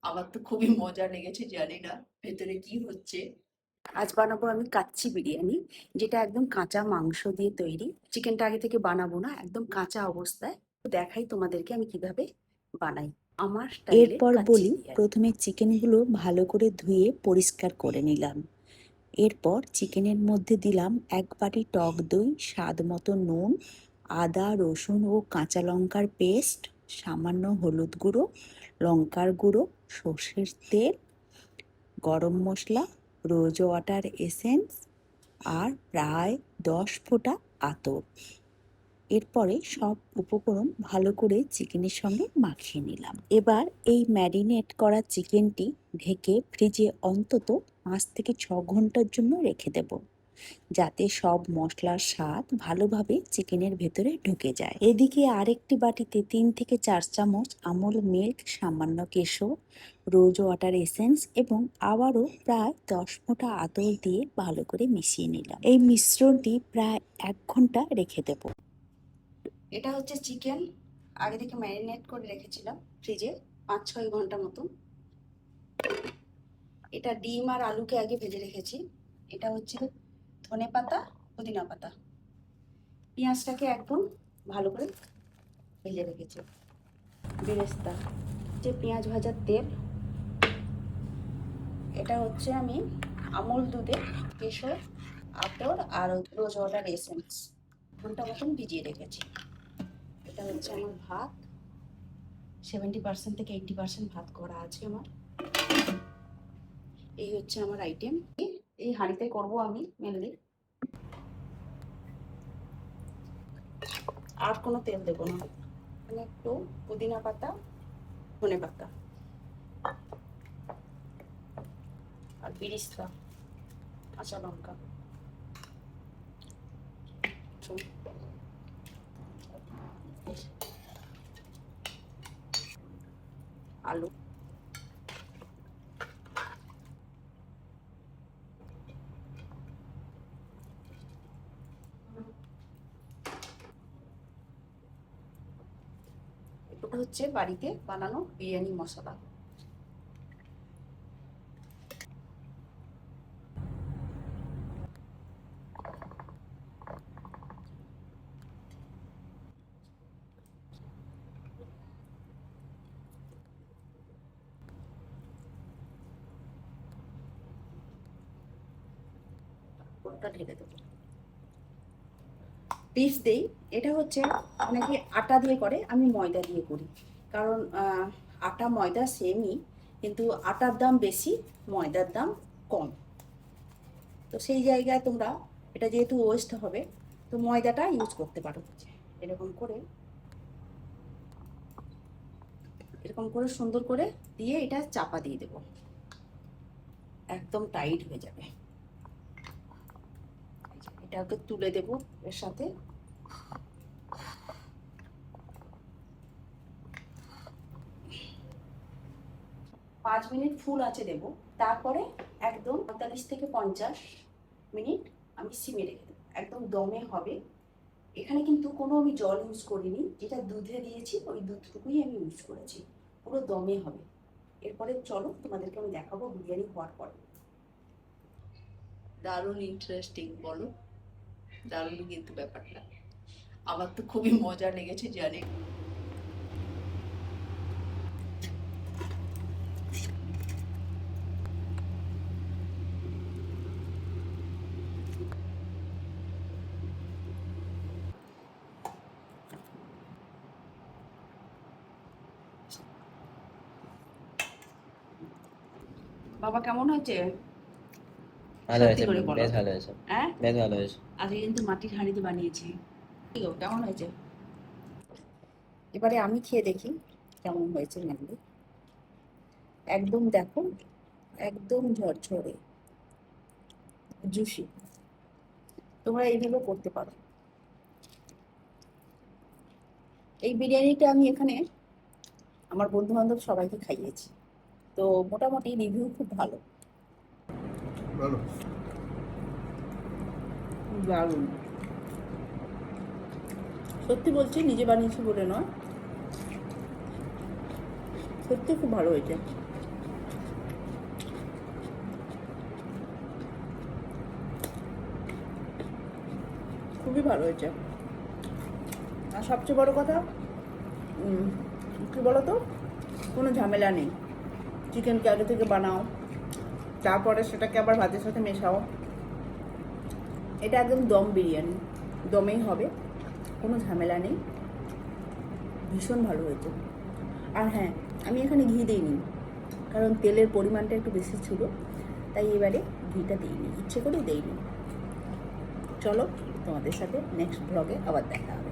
আমার তো খুবই মজা লেগেছে, জানি না ভেতরে কি হচ্ছে। আজ বানাবো আমি কাচ্চি বিরিয়ানি, যেটা একদম কাঁচা মাংস দিয়ে তৈরি। চিকেনটা আগে থেকে বানাবো না, একদম কাঁচা অবস্থায়। তো দেখাই তোমাদেরকে আমি কিভাবে বানাই আমার স্টাইলে এরপর কাচ্চি বলি, বিরিয়ানি। প্রথমে চিকেনগুলো ভালো করে ধুয়ে পরিষ্কার করে নিলাম। এরপর চিকেনের মধ্যে দিলাম 1 বাটি টক দই, স্বাদ মতো নুন, আদা রসুন ও কাঁচা লঙ্কার পেস্ট, সামান্য হলুদ গুঁড়ো, লঙ্কার গুঁড়ো, সর্ষের তেল, গরম মশলা, রোজ ওয়াটার এসেন্স আর প্রায় 10 ফোঁটা আতর। এরপরে সব উপকরণ ভালো করে চিকেনের সঙ্গে মাখিয়ে নিলাম। এবার এই ম্যারিনেট করা চিকেনটি ঢেকে ফ্রিজে অন্তত 5 থেকে 6 ঘন্টার জন্য রেখে দেব, যাতে সব মশলার স্বাদ ভালোভাবে চিকেনের ভেতরে ঢুকে যায়। এদিকে আরেকটি বাটিতে 3 থেকে 4 চামচ আমুল মিল্ক, সামান্য কেশর, রোজ ওয়াটার এসেন্স এবং আবারও প্রায় 10 ফোঁটা আতর দিয়ে ভালো করে মিশিয়ে নিলাম। এই মিশ্রণটি প্রায় 1 ঘন্টা রেখে দেব। এটা হচ্ছে চিকেন, আগে থেকে ম্যারিনেট করে রেখেছিলাম ফ্রিজে 5-6 ঘন্টা মতন। এটা ডিম আর আলুকে আগে ভেজে রেখেছি। এটা হচ্ছে ধনেপাতা, পুদিনা পাতা, পেঁয়াজটাকে একদম ভালো করে ভেজে রেখেছি। বেরেস্তা, যে পেঁয়াজ ভাজার তেল। এটা হচ্ছে আমি আমুল দুধে কেশর, আতর আর রোজ ওয়াটার এসেন্স ঘন্টা মতন ভিজিয়ে রেখেছি। এটা হচ্ছে আমার ভাত, 70% থেকে 80% ভাত করা আছে আমার। এই হচ্ছে আমার আইটেম। এই হাঁড়িতে করব আমি মেনলি, আর কোনো তেল দেবো না। এখানে একটু পুদিনা পাতা, ধনে পাতা আর বিরিস্তা, কাঁচা লঙ্কা, আলু। এটা হচ্ছে বাড়িতে বানানো বিরিয়ানি মশলা। পুরোটা ঢেলে দেবো। পিস দেই। এটা হচ্ছে অনেকে আটা দিয়ে করে, আমি ময়দা দিয়ে করি। কারণ আটা ময়দা সেমই, কিন্তু আটার দাম বেশি, ময়দার দাম কম। তো সেই জায়গায় তোমরা, এটা যেহেতু ওয়েস্ট হবে, তো ময়দাটা ইউজ করতে পারো। এরকম করে, এরকম করে সুন্দর করে দিয়ে এটা চাপা দিয়ে দেবো, একদম টাইট হয়ে যাবে। এটাকে তুলে দেব এর সাথে। 5 মিনিট ফুল আঁচে দেবো, তারপরে একদম 45 থেকে 50 মিনিট আমি সিমে রেখে দেবো, একদম দমে হবে। এখানে কিন্তু কোনো আমি জল ইউজ করিনি, যেটা দুধে দিয়েছি ওই দুধটুকুই আমি ইউজ করেছি, পুরো দমে হবে। এরপরে চলো তোমাদেরকে আমি দেখাবো বিরিয়ানি হওয়ার পরে। দারুণ ইন্টারেস্টিং, বলো? দারুণ কিন্তু ব্যাপারটা, আমার তো খুবই মজা লেগেছে, জানি। বাবা কেমন হয়েছে? ভালো সত্যি হয়েছে, করে বলো। বেশ ভালো হয়েছে। হ্যাঁ, বেশ ভালো হয়েছে। আজকে কিন্তু মাটির হাঁড়িতে বানিয়েছি। কি গো, কেমন হয়েছে? এবারে আমি খেয়ে দেখি কেমন হয়েছে ম্যান্ডি। একদম দেখো, একদম ঝরঝরে, জুসি। তোমরা এইভাবে করতে পারো। এই বিরিয়ানিটা আমি এখানে আমার বন্ধু বান্ধব সবাইকে খাইয়েছি, তো মোটামুটি রিভিউ খুব ভালো। ভালো। দারুণ, সত্যি বলছি, নিজে বানিয়েছি বলে নয়, সত্যি খুব ভালো হয়েছে। খুবই ভালো হয়েছে। আর সবচেয়ে বড় কথা কী বলো তো, কোনো ঝামেলা নেই। চিকেনকে আগে থেকে বানাও, তারপরে সেটাকে আবার ভাতের সাথে মেশাও। এটা একদম দম বিরিয়ানি, দমেই হবে, কোনো ঝামেলা নেই। ভীষণ ভালো হয়েছে। আর হ্যাঁ, আমি এখানে ঘি দিইনি, কারণ তেলের পরিমাণটা একটু বেশি ছিল, তাই এবারে ঘিটা দিইনি, ইচ্ছে করে দিইনি। চলো, তোমাদের সাথে নেক্সট ব্লগে আবার দেখা হবে।